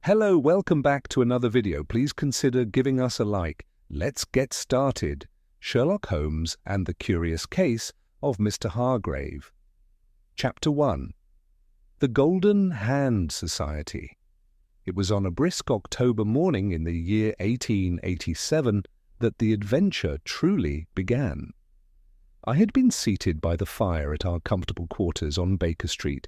Hello, welcome back to another video. Please consider giving us a like. Let's get started. Sherlock Holmes and the Curious Case of Mr. Hargrave. Chapter 1. The Golden Hand Society. It was on a brisk October morning in the year 1887 that the adventure truly began. I had been seated by the fire at our comfortable quarters on Baker Street,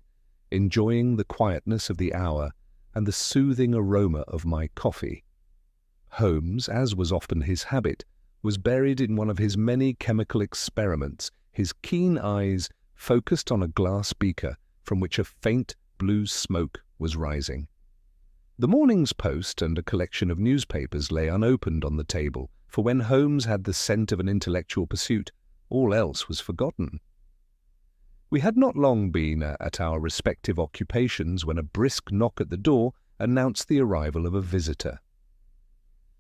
enjoying the quietness of the hour and the soothing aroma of my coffee. Holmes, as was often his habit, was buried in one of his many chemical experiments, his keen eyes focused on a glass beaker from which a faint blue smoke was rising. The morning's Post and a collection of newspapers lay unopened on the table, for when Holmes had the scent of an intellectual pursuit, all else was forgotten. We had not long been at our respective occupations when a brisk knock at the door announced the arrival of a visitor.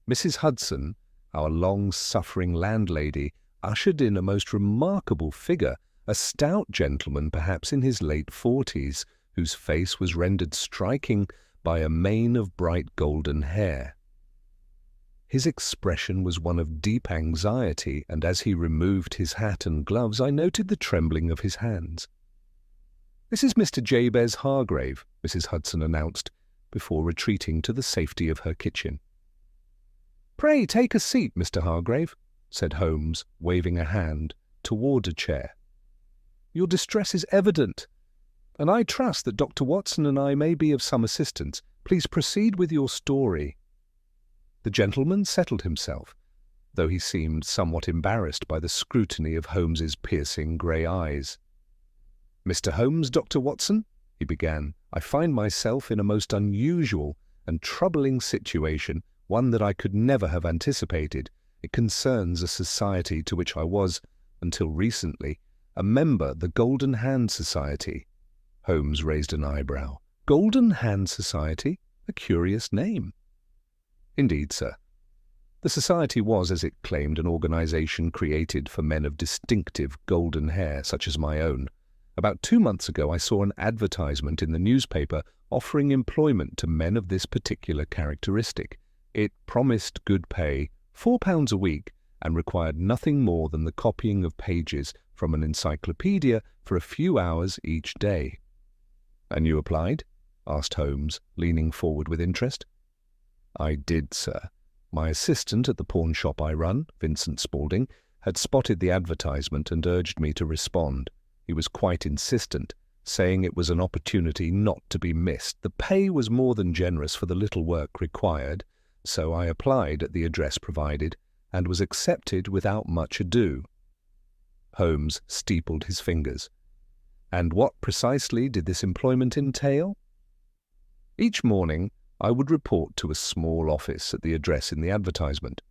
Mrs. Hudson, our long-suffering landlady, ushered in a most remarkable figure, a stout gentleman perhaps in his late 40s, whose face was rendered striking by a mane of bright golden hair. His expression was one of deep anxiety, and as he removed his hat and gloves, I noted the trembling of his hands. "This is Mr. Jabez Hargrave," Mrs. Hudson announced, before retreating to the safety of her kitchen. "Pray take a seat, Mr. Hargrave," said Holmes, waving a hand toward a chair. "Your distress is evident, and I trust that Dr. Watson and I may be of some assistance. Please proceed with your story." The gentleman settled himself, though he seemed somewhat embarrassed by the scrutiny of Holmes's piercing grey eyes. "Mr. Holmes, Dr. Watson," he began, "I find myself in a most unusual and troubling situation, one that I could never have anticipated. It concerns a society to which I was, until recently, a member, the Golden Hand Society." Holmes raised an eyebrow. "Golden Hand Society? A curious name." "Indeed, sir. The society was, as it claimed, an organization created for men of distinctive golden hair, such as my own. About 2 months ago I saw an advertisement in the newspaper offering employment to men of this particular characteristic. It promised good pay, £4 a week, and required nothing more than the copying of pages from an encyclopedia for a few hours each day." "And you applied?" asked Holmes, leaning forward with interest. "I did, sir. My assistant at the pawn shop I run, Vincent Spaulding, had spotted the advertisement and urged me to respond. He was quite insistent, saying it was an opportunity not to be missed. The pay was more than generous for the little work required, so I applied at the address provided and was accepted without much ado." Holmes steepled his fingers. "And what precisely did this employment entail?" "Each morning I would report to a small office at the address in the advertisement.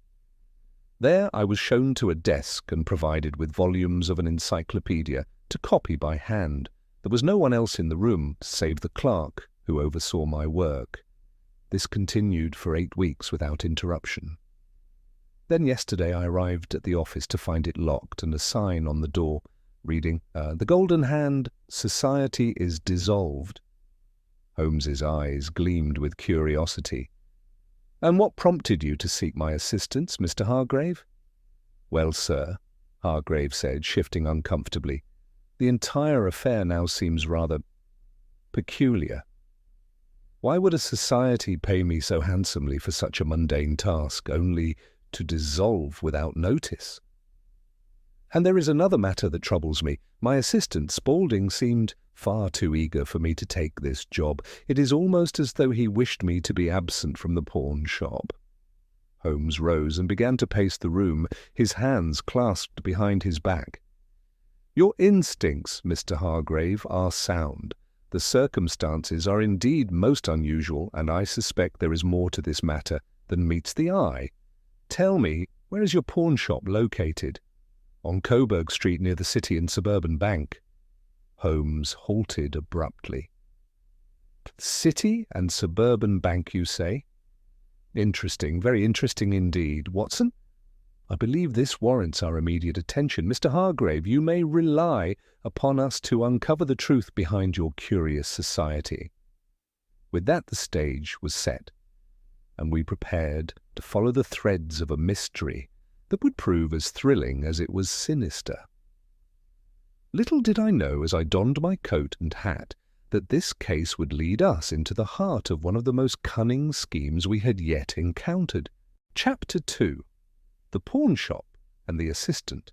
There I was shown to a desk and provided with volumes of an encyclopedia to copy by hand. There was no one else in the room save the clerk who oversaw my work. This continued for 8 weeks without interruption. Then yesterday I arrived at the office to find it locked and a sign on the door reading, 'The Golden Hand Society is dissolved.'" Holmes's eyes gleamed with curiosity. "And what prompted you to seek my assistance, Mr. Hargrave?" "Well, sir," Hargrave said, shifting uncomfortably, "the entire affair now seems rather peculiar. Why would a society pay me so handsomely for such a mundane task, only to dissolve without notice? And there is another matter that troubles me. My assistant, Spaulding, seemed far too eager for me to take this job. It is almost as though he wished me to be absent from the pawn shop." Holmes rose and began to pace the room, his hands clasped behind his back. "Your instincts, Mr. Hargrave, are sound. The circumstances are indeed most unusual, and I suspect there is more to this matter than meets the eye. Tell me, where is your pawn shop located?" "On Coburg Street near the City and Suburban Bank." Holmes halted abruptly. "City and Suburban Bank, you say? Interesting, very interesting indeed. Watson, I believe this warrants our immediate attention. Mr. Hargrave, you may rely upon us to uncover the truth behind your curious society." With that, the stage was set, and we prepared to follow the threads of a mystery that would prove as thrilling as it was sinister. Little did I know as I donned my coat and hat that this case would lead us into the heart of one of the most cunning schemes we had yet encountered. Chapter 2. The Pawnshop and the Assistant.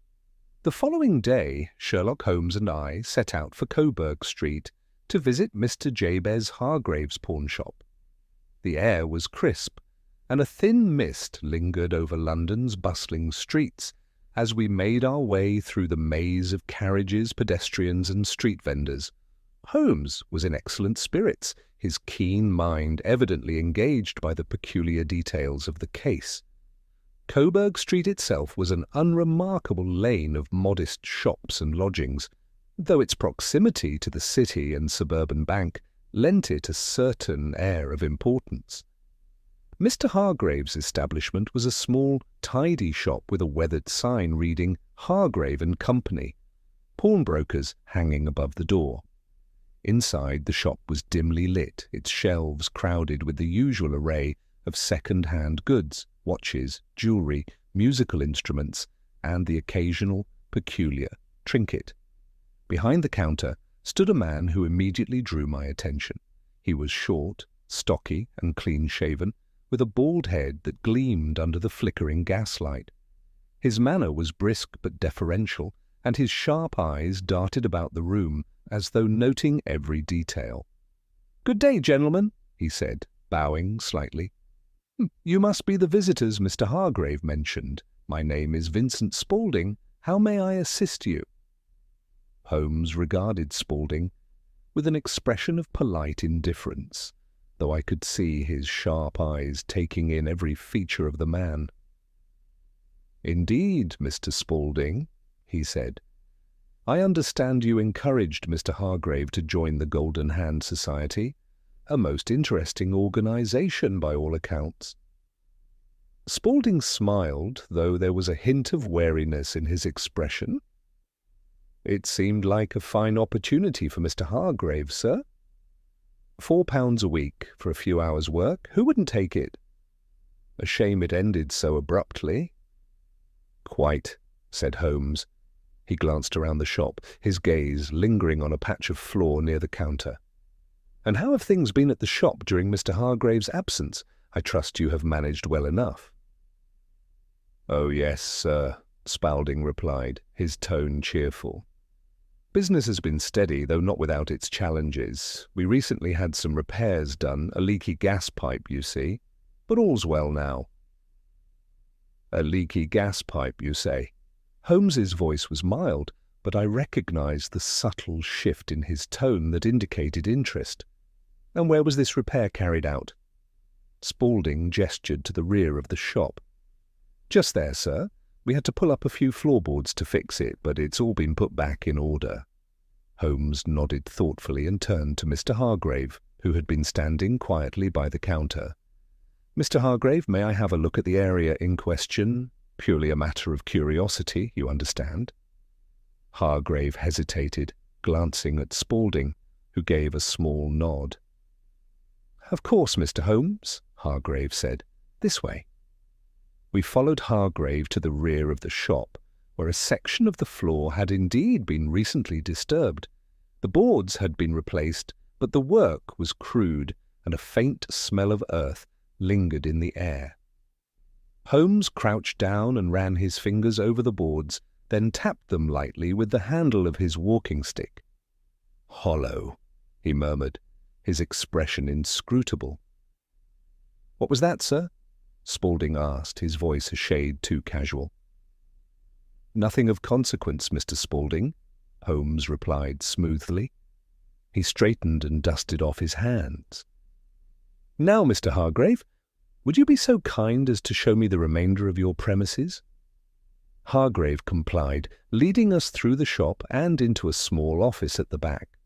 The following day, Sherlock Holmes and I set out for Coburg Street to visit Mr. Jabez Hargrave's pawnshop. The air was crisp, and a thin mist lingered over London's bustling streets as we made our way through the maze of carriages, pedestrians, and street vendors. Holmes was in excellent spirits, his keen mind evidently engaged by the peculiar details of the case. Coburg Street itself was an unremarkable lane of modest shops and lodgings, though its proximity to the city and suburban bank lent it a certain air of importance. Mr. Hargrave's establishment was a small, tidy shop with a weathered sign reading Hargrave and Company, pawnbrokers hanging above the door. Inside, the shop was dimly lit, its shelves crowded with the usual array of second-hand goods, watches, jewellery, musical instruments, and the occasional peculiar trinket. Behind the counter stood a man who immediately drew my attention. He was short, stocky, and clean-shaven, with a bald head that gleamed under the flickering gaslight. His manner was brisk but deferential, and his sharp eyes darted about the room as though noting every detail. "Good day, gentlemen," he said, bowing slightly. "You must be the visitors Mr. Hargrave mentioned. My name is Vincent Spaulding. How may I assist you?" Holmes regarded Spaulding with an expression of polite indifference, though I could see his sharp eyes taking in every feature of the man. "Indeed, Mr. Spaulding," he said. "I understand you encouraged Mr. Hargrave to join the Golden Hand Society, a most interesting organization by all accounts." Spaulding smiled, though there was a hint of wariness in his expression. "It seemed like a fine opportunity for Mr. Hargrave, sir. £4 a week for a few hours' work. Who wouldn't take it? A shame it ended so abruptly." "Quite," said Holmes. He glanced around the shop, his gaze lingering on a patch of floor near the counter. "And how have things been at the shop during Mr. Hargrave's absence? I trust you have managed well enough." "Oh, yes, sir," Spaulding replied, his tone cheerful. "Business has been steady, though not without its challenges. We recently had some repairs done, a leaky gas pipe, you see, but all's well now." "A leaky gas pipe, you say?" Holmes's voice was mild, but I recognized the subtle shift in his tone that indicated interest. "And where was this repair carried out?" Spaulding gestured to the rear of the shop. "Just there, sir. We had to pull up a few floorboards to fix it, but it's all been put back in order." Holmes nodded thoughtfully and turned to Mr. Hargrave, who had been standing quietly by the counter. "Mr. Hargrave, may I have a look at the area in question? Purely a matter of curiosity, you understand." Hargrave hesitated, glancing at Spaulding, who gave a small nod. "Of course, Mr. Holmes," Hargrave said. "This way." We followed Hargrave to the rear of the shop, where a section of the floor had indeed been recently disturbed. The boards had been replaced, but the work was crude, and a faint smell of earth lingered in the air. Holmes crouched down and ran his fingers over the boards, then tapped them lightly with the handle of his walking stick. "Hollow," he murmured, his expression inscrutable. "What was that, sir?" Spaulding asked, his voice a shade too casual. "Nothing of consequence, Mr. Spaulding," Holmes replied smoothly. He straightened and dusted off his hands. "Now, Mr. Hargrave, would you be so kind as to show me the remainder of your premises?" Hargrave complied, leading us through the shop and into a small office at the back.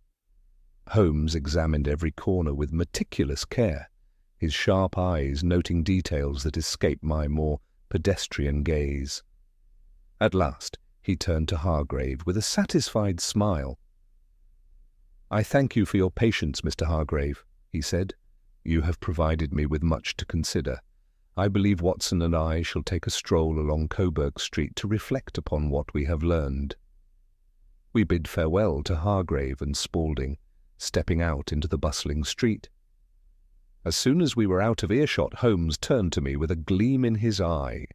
Holmes examined every corner with meticulous care, his sharp eyes noting details that escaped my more pedestrian gaze. At last he turned to Hargrave with a satisfied smile. "I thank you for your patience, Mr. Hargrave," he said. You have provided me with much to consider. I believe Watson and I shall take a stroll along Coburg Street to reflect upon what we have learned." We bid farewell to Hargrave and Spaulding, stepping out into the bustling street. As soon as we were out of earshot, Holmes turned to me with a gleam in his eye.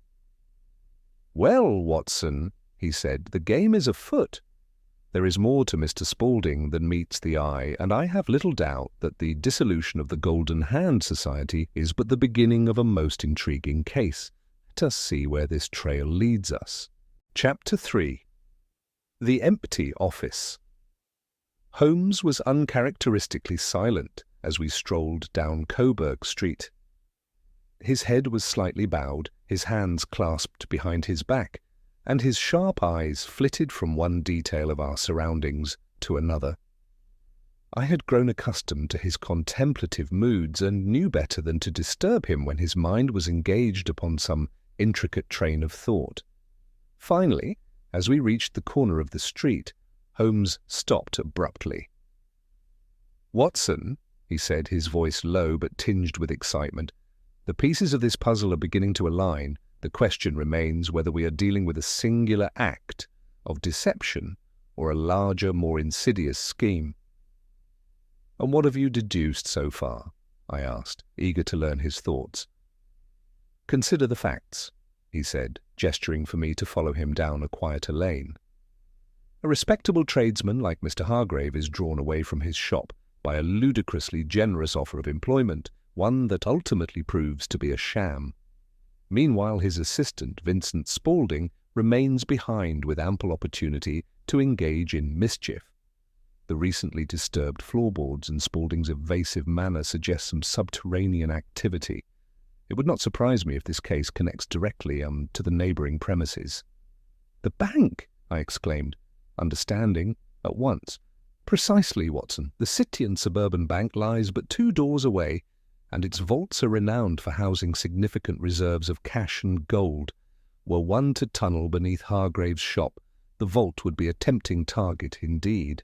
"Well, Watson," he said, "the game is afoot. There is more to Mr. Spaulding than meets the eye, and I have little doubt that the dissolution of the Golden Hand Society is but the beginning of a most intriguing case. Let us see where this trail leads us." Chapter 3. The Empty Office. Holmes was uncharacteristically silent as we strolled down Coburg Street. His head was slightly bowed, his hands clasped behind his back, and his sharp eyes flitted from one detail of our surroundings to another. I had grown accustomed to his contemplative moods and knew better than to disturb him when his mind was engaged upon some intricate train of thought. Finally, as we reached the corner of the street, Holmes stopped abruptly. "Watson," he said, his voice low but tinged with excitement, "the pieces of this puzzle are beginning to align. The question remains whether we are dealing with a singular act of deception or a larger, more insidious scheme." "And what have you deduced so far?" I asked, eager to learn his thoughts. "Consider the facts," he said, gesturing for me to follow him down a quieter lane. "A respectable tradesman like Mr. Hargrave is drawn away from his shop by a ludicrously generous offer of employment, one that ultimately proves to be a sham. Meanwhile, his assistant, Vincent Spaulding, remains behind with ample opportunity to engage in mischief. The recently disturbed floorboards and Spaulding's evasive manner suggest some subterranean activity. It would not surprise me if this case connects directly to the neighbouring premises." "The bank!" I exclaimed, understanding at once. "Precisely, Watson. The City and Suburban Bank lies but 2 doors away, and its vaults are renowned for housing significant reserves of cash and gold. Were one to tunnel beneath Hargrave's shop, the vault would be a tempting target indeed."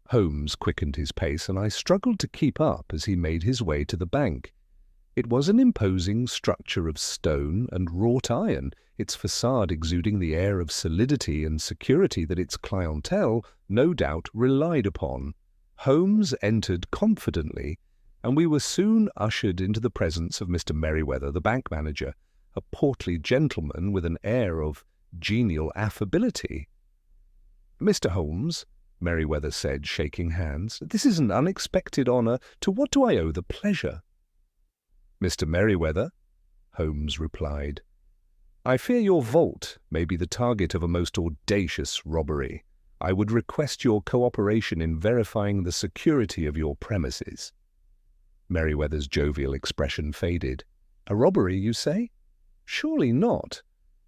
Holmes quickened his pace, and I struggled to keep up as he made his way to the bank. It was an imposing structure of stone and wrought iron, its facade exuding the air of solidity and security that its clientele no doubt relied upon. Holmes entered confidently, and we were soon ushered into the presence of Mr. Merryweather, the bank manager, a portly gentleman with an air of genial affability. "Mr. Holmes," Merryweather said, shaking hands, "this is an unexpected honour. To what do I owe the pleasure?" "Mr. Merryweather," Holmes replied, "I fear your vault may be the target of a most audacious robbery. I would request your cooperation in verifying the security of your premises." Merryweather's jovial expression faded. "A robbery, you say? Surely not.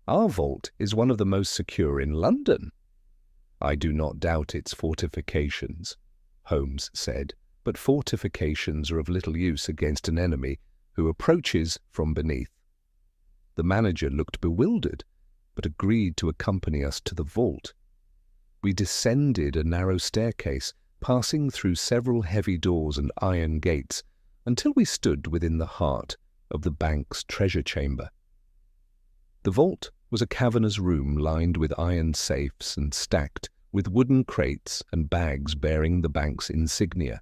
Our vault is one of the most secure in London." "I do not doubt its fortifications," Holmes said, "but fortifications are of little use against an enemy who approaches from beneath." The manager looked bewildered, but agreed to accompany us to the vault. We descended a narrow staircase, passing through several heavy doors and iron gates, until we stood within the heart of the bank's treasure chamber. The vault was a cavernous room lined with iron safes and stacked with wooden crates and bags bearing the bank's insignia.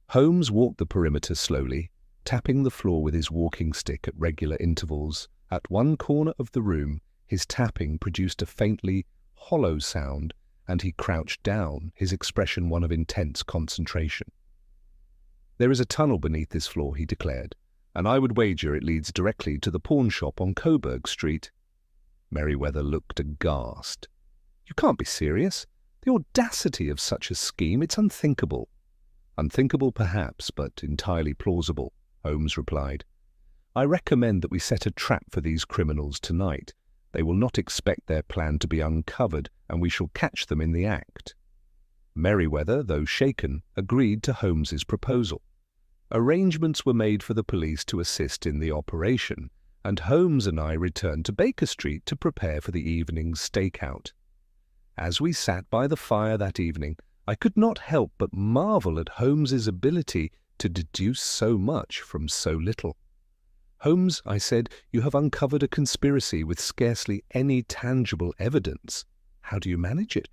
Holmes walked the perimeter slowly, tapping the floor with his walking stick at regular intervals. At one corner of the room, his tapping produced a faintly hollow sound, and he crouched down, his expression one of intense concentration. "There is a tunnel beneath this floor," he declared, "and I would wager it leads directly to the pawn shop on Coburg Street." Merryweather looked aghast. "You can't be serious. The audacity of such a scheme, it's unthinkable." "Unthinkable perhaps, but entirely plausible," Holmes replied. "I recommend that we set a trap for these criminals tonight. They will not expect their plan to be uncovered, and we shall catch them in the act." Merryweather, though shaken, agreed to Holmes's proposal. Arrangements were made for the police to assist in the operation, and Holmes and I returned to Baker Street to prepare for the evening's stakeout. As we sat by the fire that evening, I could not help but marvel at Holmes's ability to deduce so much from so little. Holmes, I said, you have uncovered a conspiracy with scarcely any tangible evidence. How do you manage it?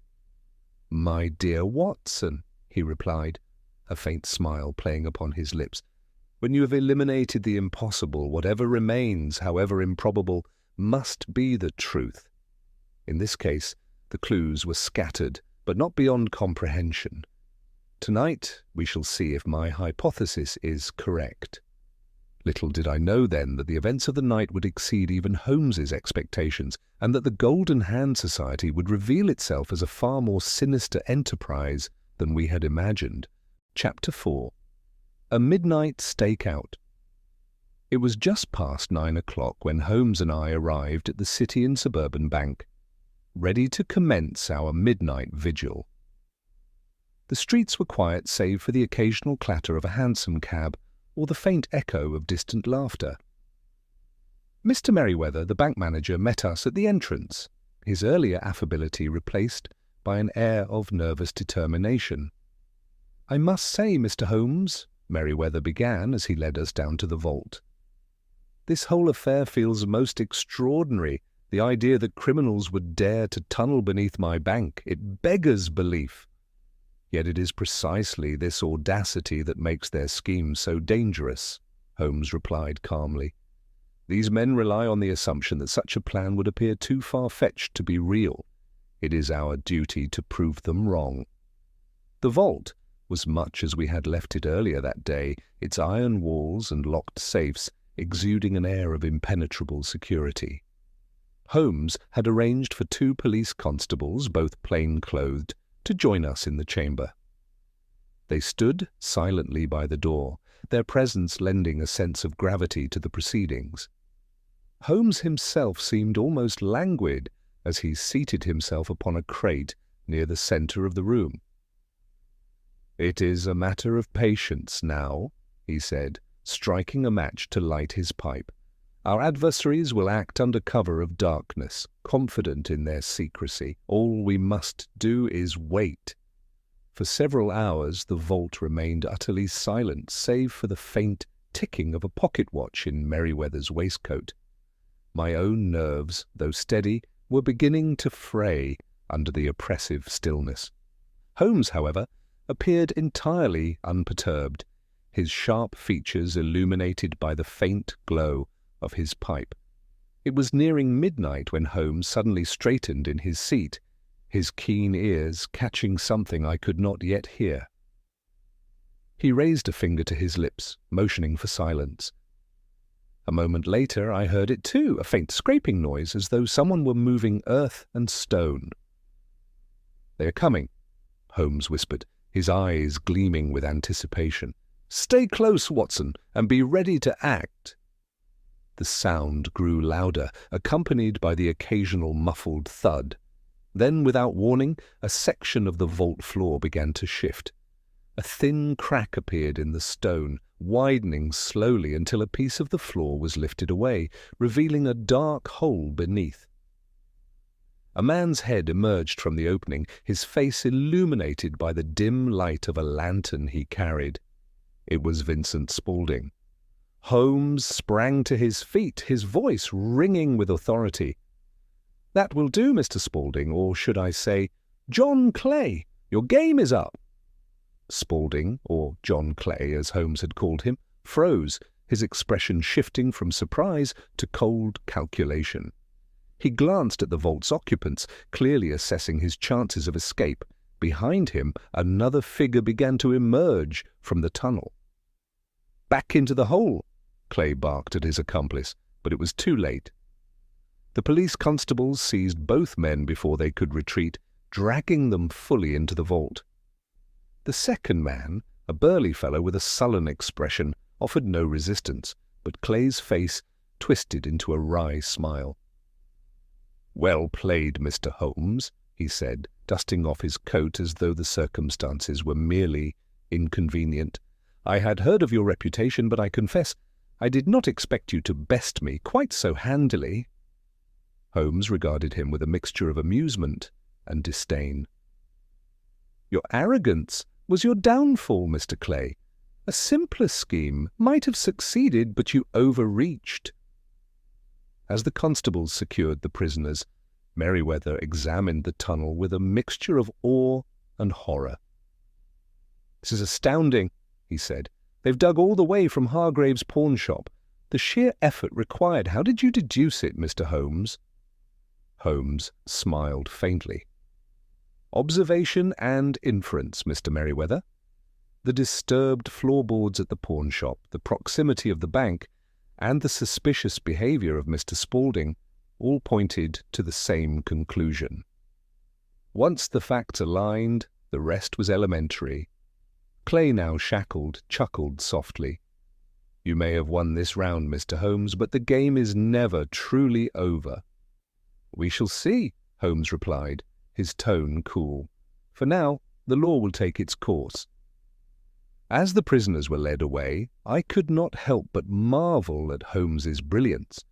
My dear Watson, he replied, a faint smile playing upon his lips, when you have eliminated the impossible, whatever remains, however improbable, must be the truth. In this case, the clues were scattered, but not beyond comprehension. Tonight we shall see if my hypothesis is correct. Little did I know then that the events of the night would exceed even Holmes's expectations, and that the Golden Hand Society would reveal itself as a far more sinister enterprise than we had imagined. Chapter 4. A Midnight Stakeout. It was just past 9 o'clock when Holmes and I arrived at the City and Suburban Bank, ready to commence our midnight vigil. The streets were quiet save for the occasional clatter of a hansom cab or the faint echo of distant laughter. Mr. Merryweather, the bank manager, met us at the entrance, his earlier affability replaced by an air of nervous determination. "I must say, Mr. Holmes," Merryweather began as he led us down to the vault, "this whole affair feels most extraordinary. The idea that criminals would dare to tunnel beneath my bank, it beggars belief. Yet it is precisely this audacity that makes their scheme so dangerous," Holmes replied calmly. "These men rely on the assumption that such a plan would appear too far-fetched to be real. It is our duty to prove them wrong." The vault was much as we had left it earlier that day, its iron walls and locked safes exuding an air of impenetrable security. Holmes had arranged for 2 police constables, both plain-clothed, to join us in the chamber. They stood silently by the door, their presence lending a sense of gravity to the proceedings. Holmes himself seemed almost languid as he seated himself upon a crate near the centre of the room. "It is a matter of patience now," he said, striking a match to light his pipe. "Our adversaries will act under cover of darkness, confident in their secrecy. All we must do is wait." For several hours the vault remained utterly silent, save for the faint ticking of a pocket watch in Merryweather's waistcoat. My own nerves, though steady, were beginning to fray under the oppressive stillness. Holmes, however, appeared entirely unperturbed, his sharp features illuminated by the faint glow of his pipe. It was nearing midnight when Holmes suddenly straightened in his seat, his keen ears catching something I could not yet hear. He raised a finger to his lips, motioning for silence. A moment later I heard it too, a faint scraping noise as though someone were moving earth and stone. "They are coming," Holmes whispered, his eyes gleaming with anticipation. "Stay close, Watson, and be ready to act." The sound grew louder, accompanied by the occasional muffled thud. Then, without warning, a section of the vault floor began to shift. A thin crack appeared in the stone, widening slowly until a piece of the floor was lifted away, revealing a dark hole beneath. A man's head emerged from the opening, his face illuminated by the dim light of a lantern he carried. It was Vincent Spaulding. Holmes sprang to his feet, his voice ringing with authority. "That will do, Mr. Spaulding, or should I say, John Clay, your game is up." Spaulding, or John Clay as Holmes had called him, froze, his expression shifting from surprise to cold calculation. He glanced at the vault's occupants, clearly assessing his chances of escape. Behind him, another figure began to emerge from the tunnel. "Back into the hole," Clay barked at his accomplice, but it was too late. The police constables seized both men before they could retreat, dragging them fully into the vault. The second man, a burly fellow with a sullen expression, offered no resistance, but Clay's face twisted into a wry smile. "Well played, Mr. Holmes," he said, dusting off his coat as though the circumstances were merely inconvenient. "I had heard of your reputation, but I confess I did not expect you to best me quite so handily." Holmes regarded him with a mixture of amusement and disdain. "Your arrogance was your downfall, Mr. Clay. A simpler scheme might have succeeded, but you overreached." As the constables secured the prisoners, Merryweather examined the tunnel with a mixture of awe and horror. "This is astounding," he said. "They've dug all the way from Hargrave's pawn shop. The sheer effort required. How did you deduce it, Mr. Holmes?" Holmes smiled faintly. "Observation and inference, Mr. Merryweather. The disturbed floorboards at the pawn shop, the proximity of the bank, and the suspicious behavior of Mr. Spaulding all pointed to the same conclusion. Once the facts aligned, the rest was elementary." Clay, now shackled, chuckled softly. "You may have won this round, Mr. Holmes, but the game is never truly over." "We shall see," Holmes replied, his tone cool. "For now, the law will take its course." As the prisoners were led away, I could not help but marvel at Holmes's brilliance.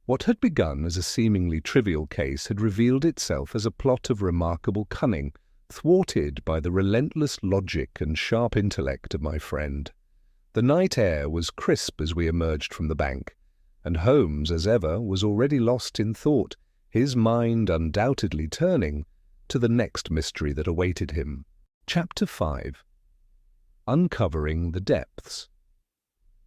What had begun as a seemingly trivial case had revealed itself as a plot of remarkable cunning, thwarted by the relentless logic and sharp intellect of my friend. The night air was crisp as we emerged from the bank, and Holmes, as ever, was already lost in thought, his mind undoubtedly turning to the next mystery that awaited him. Chapter 5. Uncovering the Depths.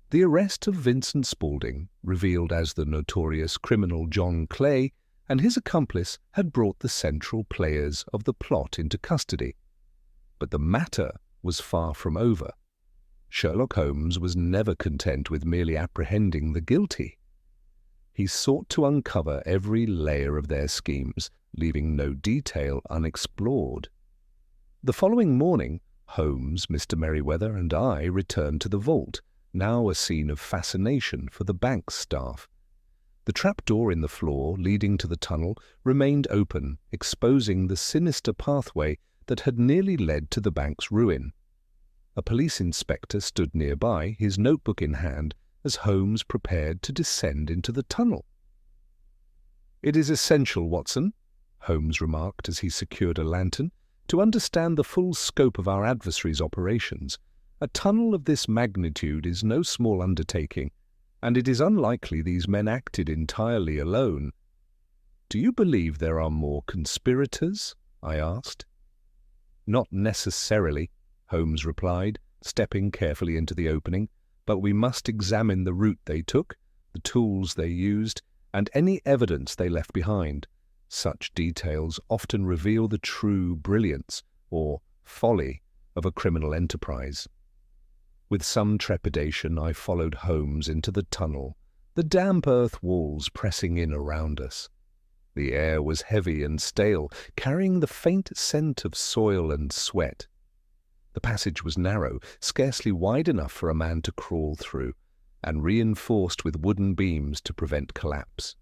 The arrest of Vincent Spaulding, revealed as the notorious criminal John Clay, and his accomplice had brought the central players of the plot into custody. But the matter was far from over. Sherlock Holmes was never content with merely apprehending the guilty. He sought to uncover every layer of their schemes, leaving no detail unexplored. The following morning, Holmes, Mr. Merryweather, and I returned to the vault, now a scene of fascination for the bank's staff. The trapdoor in the floor leading to the tunnel remained open, exposing the sinister pathway that had nearly led to the bank's ruin. A police inspector stood nearby, his notebook in hand, as Holmes prepared to descend into the tunnel. "It is essential, Watson," Holmes remarked as he secured a lantern, "to understand the full scope of our adversary's operations. A tunnel of this magnitude is no small undertaking, and it is unlikely these men acted entirely alone." "Do you believe there are more conspirators?" I asked. "Not necessarily," Holmes replied, stepping carefully into the opening, "but we must examine the route they took, the tools they used, and any evidence they left behind. Such details often reveal the true brilliance, or folly, of a criminal enterprise." With some trepidation I followed Holmes into the tunnel, the damp earth walls pressing in around us. The air was heavy and stale, carrying the faint scent of soil and sweat. The passage was narrow, scarcely wide enough for a man to crawl through, and reinforced with wooden beams to prevent collapse.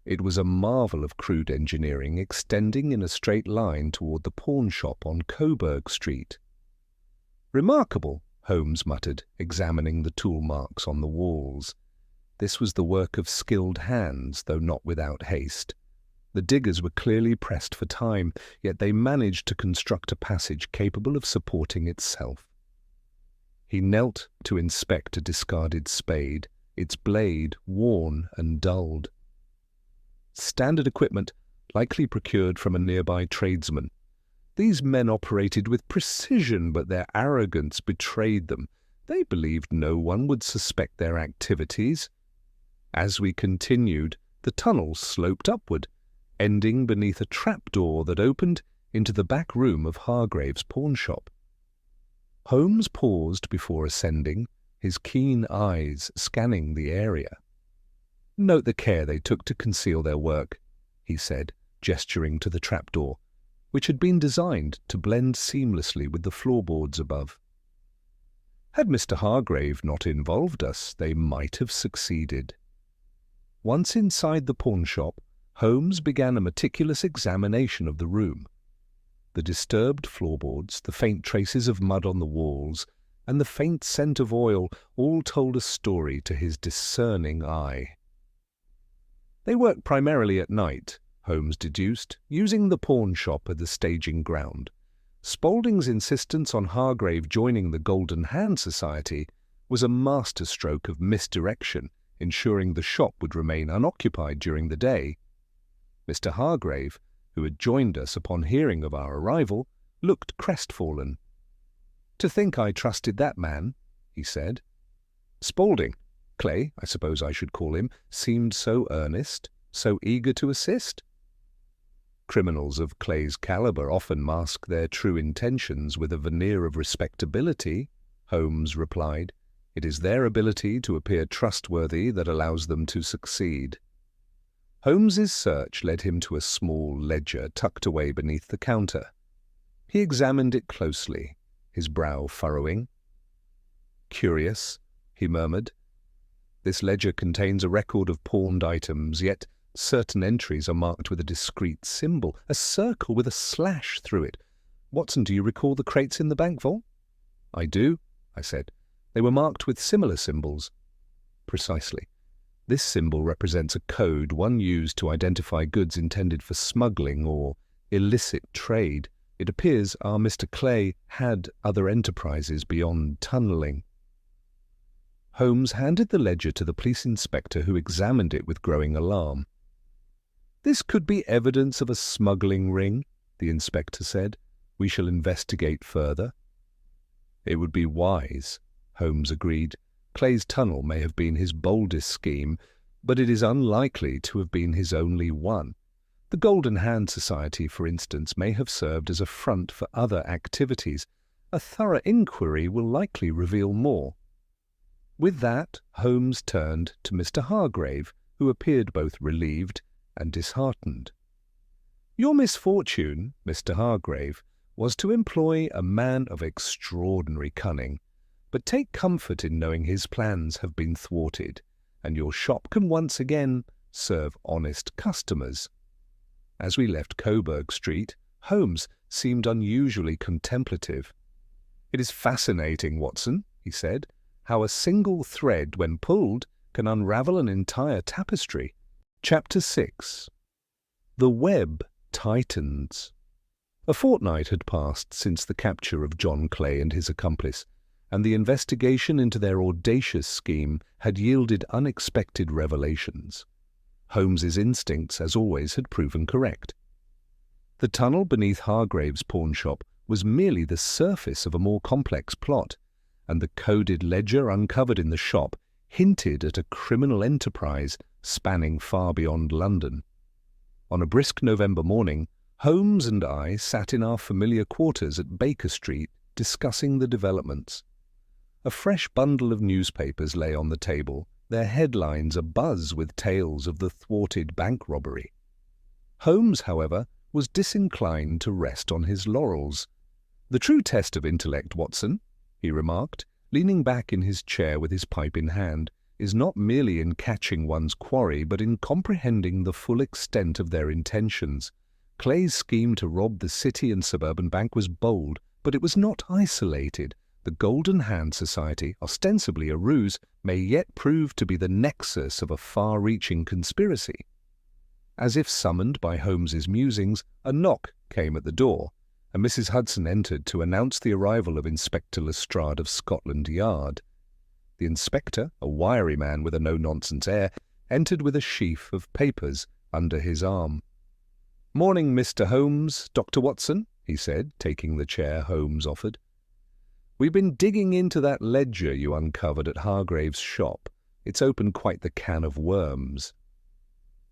It was a marvel of crude engineering, extending in a straight line toward the pawn shop on Coburg Street. "Remarkable," Holmes muttered, examining the tool marks on the walls. This was the work of skilled hands, though not without haste. The diggers were clearly pressed for time, yet they managed to construct a passage capable of supporting itself. He knelt to inspect a discarded spade, its blade worn and dulled. Standard equipment, likely procured from a nearby tradesman. These men operated with precision, but their arrogance betrayed them. They believed no one would suspect their activities. As we continued, the tunnel sloped upward, ending beneath a trapdoor that opened into the back room of Hargrave's pawnshop. Holmes paused before ascending, his keen eyes scanning the area. "Note the care they took to conceal their work," he said, gesturing to the trapdoor, which had been designed to blend seamlessly with the floorboards above. Had Mr. Hargrave not involved us, they might have succeeded. Once inside the pawnshop, Holmes began a meticulous examination of the room. The disturbed floorboards, the faint traces of mud on the walls, and the faint scent of oil all told a story to his discerning eye. They worked primarily at night, Holmes deduced, using the pawn shop as the staging ground. Spaulding's insistence on Hargrave joining the Golden Hand Society was a masterstroke of misdirection, ensuring the shop would remain unoccupied during the day. Mr. Hargrave, who had joined us upon hearing of our arrival, looked crestfallen. "To think I trusted that man," he said. Spaulding, Clay, I suppose I should call him, seemed so earnest, so eager to assist. Criminals of Clay's caliber often mask their true intentions with a veneer of respectability, Holmes replied. It is their ability to appear trustworthy that allows them to succeed. Holmes's search led him to a small ledger tucked away beneath the counter. He examined it closely, his brow furrowing. "Curious," he murmured. "This ledger contains a record of pawned items, yet certain entries are marked with a discreet symbol, a circle with a slash through it. Watson, do you recall the crates in the bank vault?" "I do," I said. "They were marked with similar symbols." "Precisely. This symbol represents a code one used to identify goods intended for smuggling or illicit trade. It appears our Mr. Clay had other enterprises beyond tunnelling." Holmes handed the ledger to the police inspector, who examined it with growing alarm. "This could be evidence of a smuggling ring," the inspector said. "We shall investigate further." "It would be wise," Holmes agreed. "Clay's tunnel may have been his boldest scheme, but it is unlikely to have been his only one. The Golden Hand Society, for instance, may have served as a front for other activities. A thorough inquiry will likely reveal more." With that, Holmes turned to Mr. Hargrave, who appeared both relieved and disheartened. "Your misfortune, Mr. Hargrave, was to employ a man of extraordinary cunning, but take comfort in knowing his plans have been thwarted, and your shop can once again serve honest customers." As we left Coburg Street, Holmes seemed unusually contemplative. "It is fascinating, Watson," he said, "how a single thread, when pulled, can unravel an entire tapestry." Chapter 6. The web tightens. A fortnight had passed since the capture of John Clay and his accomplice, and the investigation into their audacious scheme had yielded unexpected revelations. Holmes's instincts, as always, had proven correct. The tunnel beneath Hargrave's pawnshop was merely the surface of a more complex plot, and the coded ledger uncovered in the shop hinted at a criminal enterprise spanning far beyond London. On a brisk November morning, Holmes and I sat in our familiar quarters at Baker Street discussing the developments. A fresh bundle of newspapers lay on the table, their headlines abuzz with tales of the thwarted bank robbery. Holmes, however, was disinclined to rest on his laurels. "The true test of intellect, Watson," he remarked, leaning back in his chair with his pipe in hand, "is not merely in catching one's quarry, but in comprehending the full extent of their intentions. Clay's scheme to rob the City and Suburban Bank was bold, but it was not isolated. The Golden Hand Society, ostensibly a ruse, may yet prove to be the nexus of a far-reaching conspiracy." As if summoned by Holmes's musings, a knock came at the door, and Mrs. Hudson entered to announce the arrival of Inspector Lestrade of Scotland Yard. The inspector, a wiry man with a no-nonsense air, entered with a sheaf of papers under his arm. "Morning, Mr. Holmes, Dr. Watson," he said, taking the chair Holmes offered. "We've been digging into that ledger you uncovered at Hargrave's shop. It's opened quite the can of worms."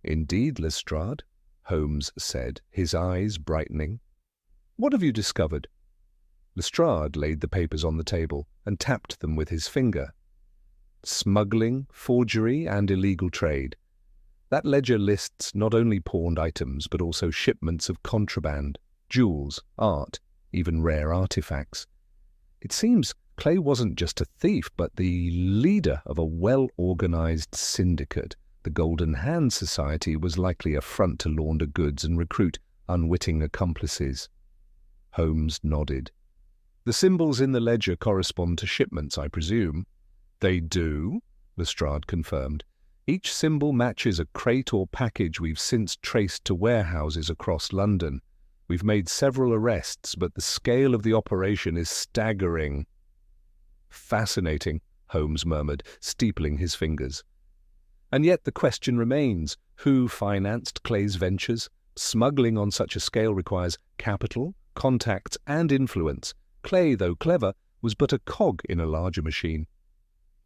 "Indeed, Lestrade," Holmes said, his eyes brightening. "What have you discovered?" Lestrade laid the papers on the table and tapped them with his finger. "Smuggling, forgery, and illegal trade. That ledger lists not only pawned items, but also shipments of contraband, jewels, art, even rare artifacts. It seems Clay wasn't just a thief, but the leader of a well-organized syndicate. The Golden Hand Society was likely a front to launder goods and recruit unwitting accomplices." Holmes nodded. "The symbols in the ledger correspond to shipments, I presume?" "They do," Lestrade confirmed. "Each symbol matches a crate or package we've since traced to warehouses across London. We've made several arrests, but the scale of the operation is staggering." "Fascinating," Holmes murmured, steepling his fingers. "And yet the question remains, who financed Clay's ventures? Smuggling on such a scale requires capital, contacts, and influence. Clay, though clever, was but a cog in a larger machine."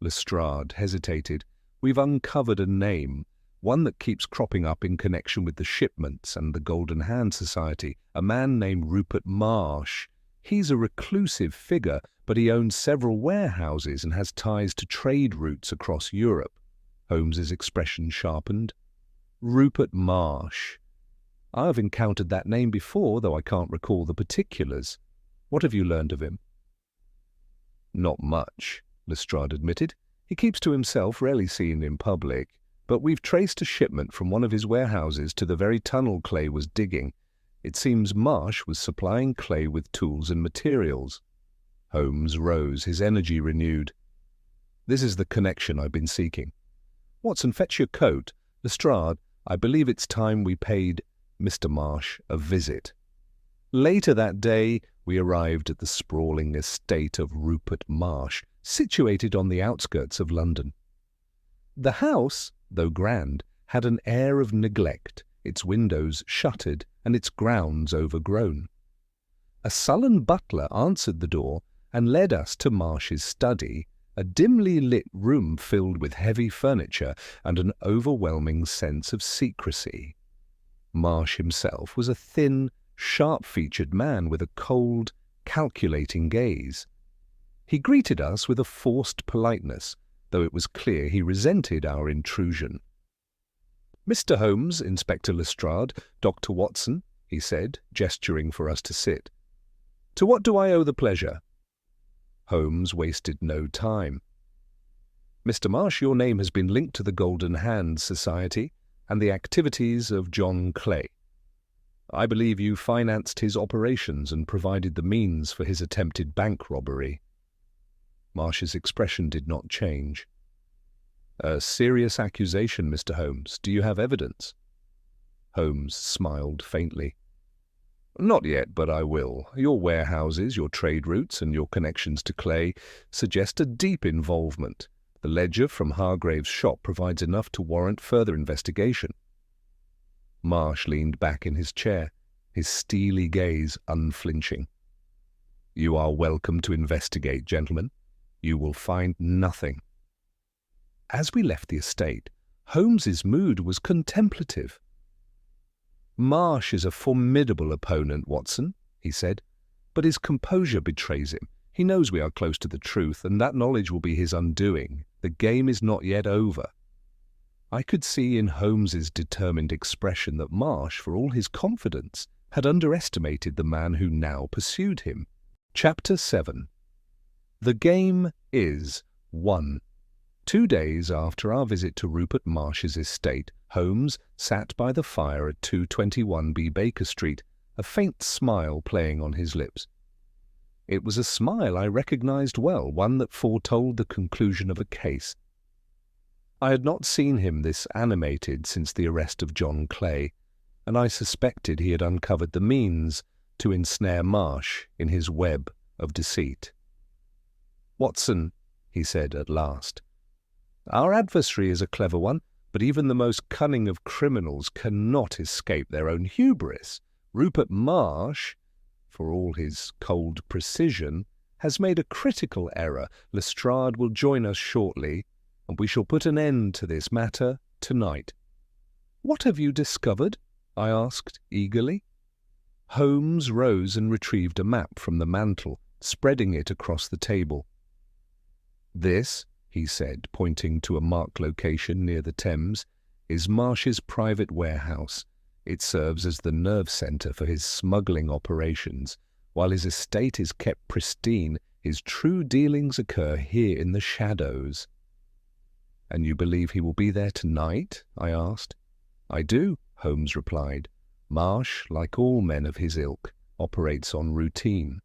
Lestrade hesitated. "We've uncovered a name, one that keeps cropping up in connection with the shipments and the Golden Hand Society, a man named Rupert Marsh. He's a reclusive figure, but he owns several warehouses and has ties to trade routes across Europe." Holmes's expression sharpened. "Rupert Marsh. I've encountered that name before, though I can't recall the particulars. What have you learned of him?" "Not much," Lestrade admitted. "He keeps to himself, rarely seen in public. But we've traced a shipment from one of his warehouses to the very tunnel Clay was digging. It seems Marsh was supplying Clay with tools and materials." Holmes rose, his energy renewed. "This is the connection I've been seeking. Watson, fetch your coat. Lestrade, I believe it's time we paid Mr. Marsh a visit." Later that day, we arrived at the sprawling estate of Rupert Marsh, situated on the outskirts of London. The house, though grand, had an air of neglect, its windows shuttered and its grounds overgrown. A sullen butler answered the door and led us to Marsh's study, a dimly lit room filled with heavy furniture and an overwhelming sense of secrecy. Marsh himself was a thin, sharp-featured man with a cold, calculating gaze. He greeted us with a forced politeness, though it was clear he resented our intrusion. "Mr. Holmes, Inspector Lestrade, Dr. Watson," he said, gesturing for us to sit. "To what do I owe the pleasure?" Holmes wasted no time. "Mr. Marsh, your name has been linked to the Golden Hand Society and the activities of John Clay. I believe you financed his operations and provided the means for his attempted bank robbery." Marsh's expression did not change. "A serious accusation, Mr. Holmes. Do you have evidence?" Holmes smiled faintly. "Not yet, but I will. Your warehouses, your trade routes, and your connections to Clay suggest a deep involvement. The ledger from Hargrave's shop provides enough to warrant further investigation." Marsh leaned back in his chair, his steely gaze unflinching. "You are welcome to investigate, gentlemen. You will find nothing." As we left the estate, Holmes's mood was contemplative. "Marsh is a formidable opponent, Watson," he said, "but his composure betrays him. He knows we are close to the truth, and that knowledge will be his undoing. The game is not yet over." I could see in Holmes's determined expression that Marsh, for all his confidence, had underestimated the man who now pursued him. Chapter 7. The game is won. 2 days after our visit to Rupert Marsh's estate, Holmes sat by the fire at 221B Baker Street, a faint smile playing on his lips. It was a smile I recognized well, one that foretold the conclusion of a case. I had not seen him this animated since the arrest of John Clay, and I suspected he had uncovered the means to ensnare Marsh in his web of deceit. "Watson," he said at last, "our adversary is a clever one, but even the most cunning of criminals cannot escape their own hubris. Rupert Marsh, for all his cold precision, has made a critical error. Lestrade will join us shortly, and we shall put an end to this matter tonight." "What have you discovered?" I asked eagerly. Holmes rose and retrieved a map from the mantel, spreading it across the table. "This," he said, pointing to a marked location near the Thames, "is Marsh's private warehouse. It serves as the nerve centre for his smuggling operations. While his estate is kept pristine, his true dealings occur here in the shadows." "And you believe he will be there tonight?" I asked. "I do," Holmes replied. "Marsh, like all men of his ilk, operates on routine.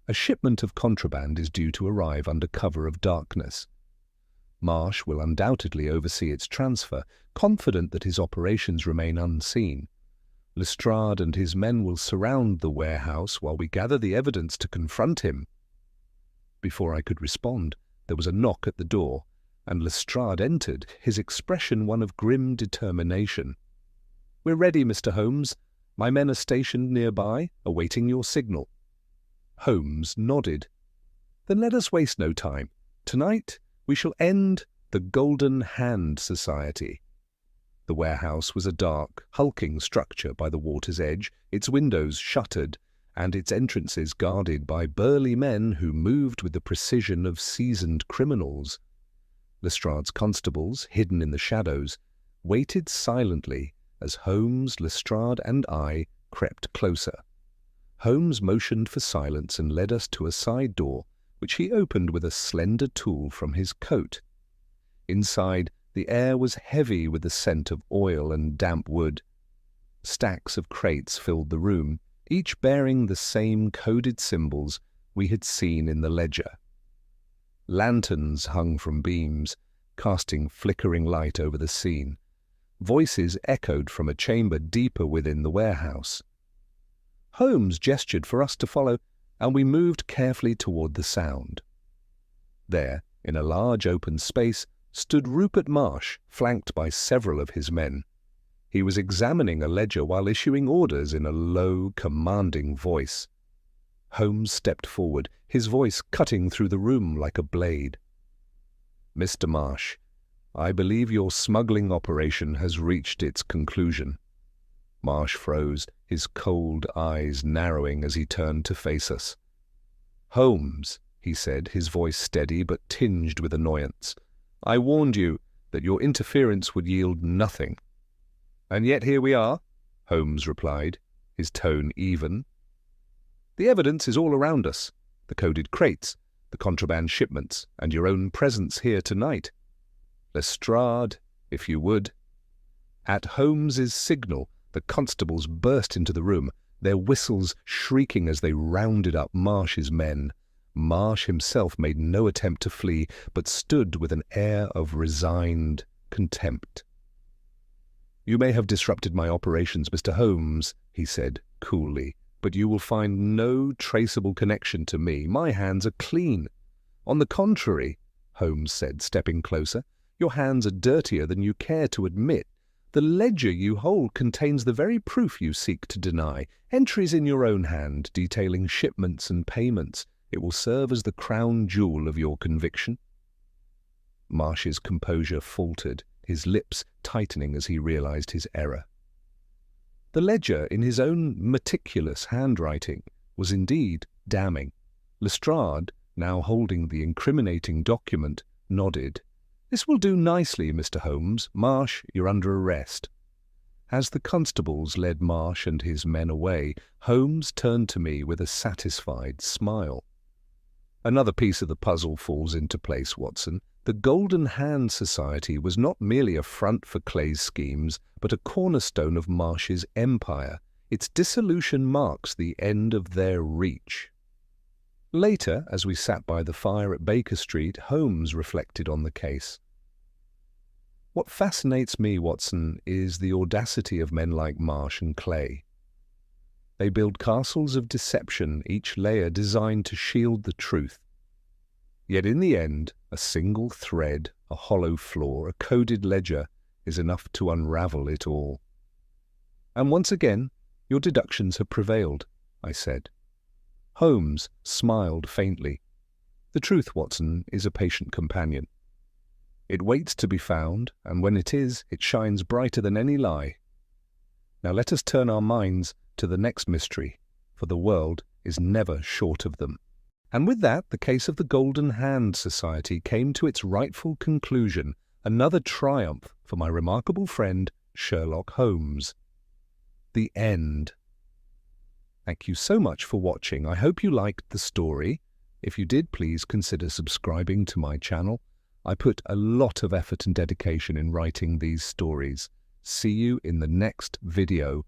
A shipment of contraband is due to arrive under cover of darkness. Marsh will undoubtedly oversee its transfer, confident that his operations remain unseen. Lestrade and his men will surround the warehouse while we gather the evidence to confront him." Before I could respond, there was a knock at the door, and Lestrade entered, his expression one of grim determination. "We're ready, Mr. Holmes. My men are stationed nearby, awaiting your signal." Holmes nodded. "Then let us waste no time. Tonight we shall end the Golden Hand Society." The warehouse was a dark, hulking structure by the water's edge, its windows shuttered, and its entrances guarded by burly men who moved with the precision of seasoned criminals. Lestrade's constables, hidden in the shadows, waited silently as Holmes, Lestrade, and I crept closer. Holmes motioned for silence and led us to a side door, which he opened with a slender tool from his coat. Inside, the air was heavy with the scent of oil and damp wood. Stacks of crates filled the room, each bearing the same coded symbols we had seen in the ledger. Lanterns hung from beams, casting flickering light over the scene. Voices echoed from a chamber deeper within the warehouse. Holmes gestured for us to follow, and we moved carefully toward the sound. There, in a large open space, stood Rupert Marsh, flanked by several of his men. He was examining a ledger while issuing orders in a low, commanding voice. Holmes stepped forward, his voice cutting through the room like a blade. "Mr. Marsh, I believe your smuggling operation has reached its conclusion." Marsh froze, his cold eyes narrowing as he turned to face us. "Holmes," he said, his voice steady but tinged with annoyance, "I warned you that your interference would yield nothing." "And yet here we are," Holmes replied, his tone even. "The evidence is all around us, the coded crates, the contraband shipments, and your own presence here tonight. Lestrade, if you would." At Holmes's signal, the constables burst into the room, their whistles shrieking as they rounded up Marsh's men. Marsh himself made no attempt to flee, but stood with an air of resigned contempt. "You may have disrupted my operations, Mr. Holmes," he said coolly, "but you will find no traceable connection to me. My hands are clean." "On the contrary," Holmes said, stepping closer, "your hands are dirtier than you care to admit. The ledger you hold contains the very proof you seek to deny, entries in your own hand detailing shipments and payments. It will serve as the crown jewel of your conviction." Marsh's composure faltered, his lips tightening as he realized his error. The ledger, in his own meticulous handwriting, was indeed damning. Lestrade, now holding the incriminating document, nodded. "This will do nicely, Mr. Holmes. Marsh, you're under arrest." As the constables led Marsh and his men away, Holmes turned to me with a satisfied smile. "Another piece of the puzzle falls into place, Watson. The Golden Hand Society was not merely a front for Clay's schemes, but a cornerstone of Marsh's empire. Its dissolution marks the end of their reach." Later, as we sat by the fire at Baker Street, Holmes reflected on the case. "What fascinates me, Watson, is the audacity of men like Marsh and Clay. They build castles of deception, each layer designed to shield the truth. Yet in the end, a single thread, a hollow flaw, a coded ledger is enough to unravel it all." "And once again, your deductions have prevailed," I said. Holmes smiled faintly. "The truth, Watson, is a patient companion. It waits to be found, and when it is, it shines brighter than any lie. Now let us turn our minds to the next mystery, for the world is never short of them." And with that, the case of the Golden Hand Society came to its rightful conclusion, another triumph for my remarkable friend Sherlock Holmes. The end. Thank you so much for watching. I hope you liked the story. If you did, please consider subscribing to my channel. I put a lot of effort and dedication in writing these stories. See you in the next video.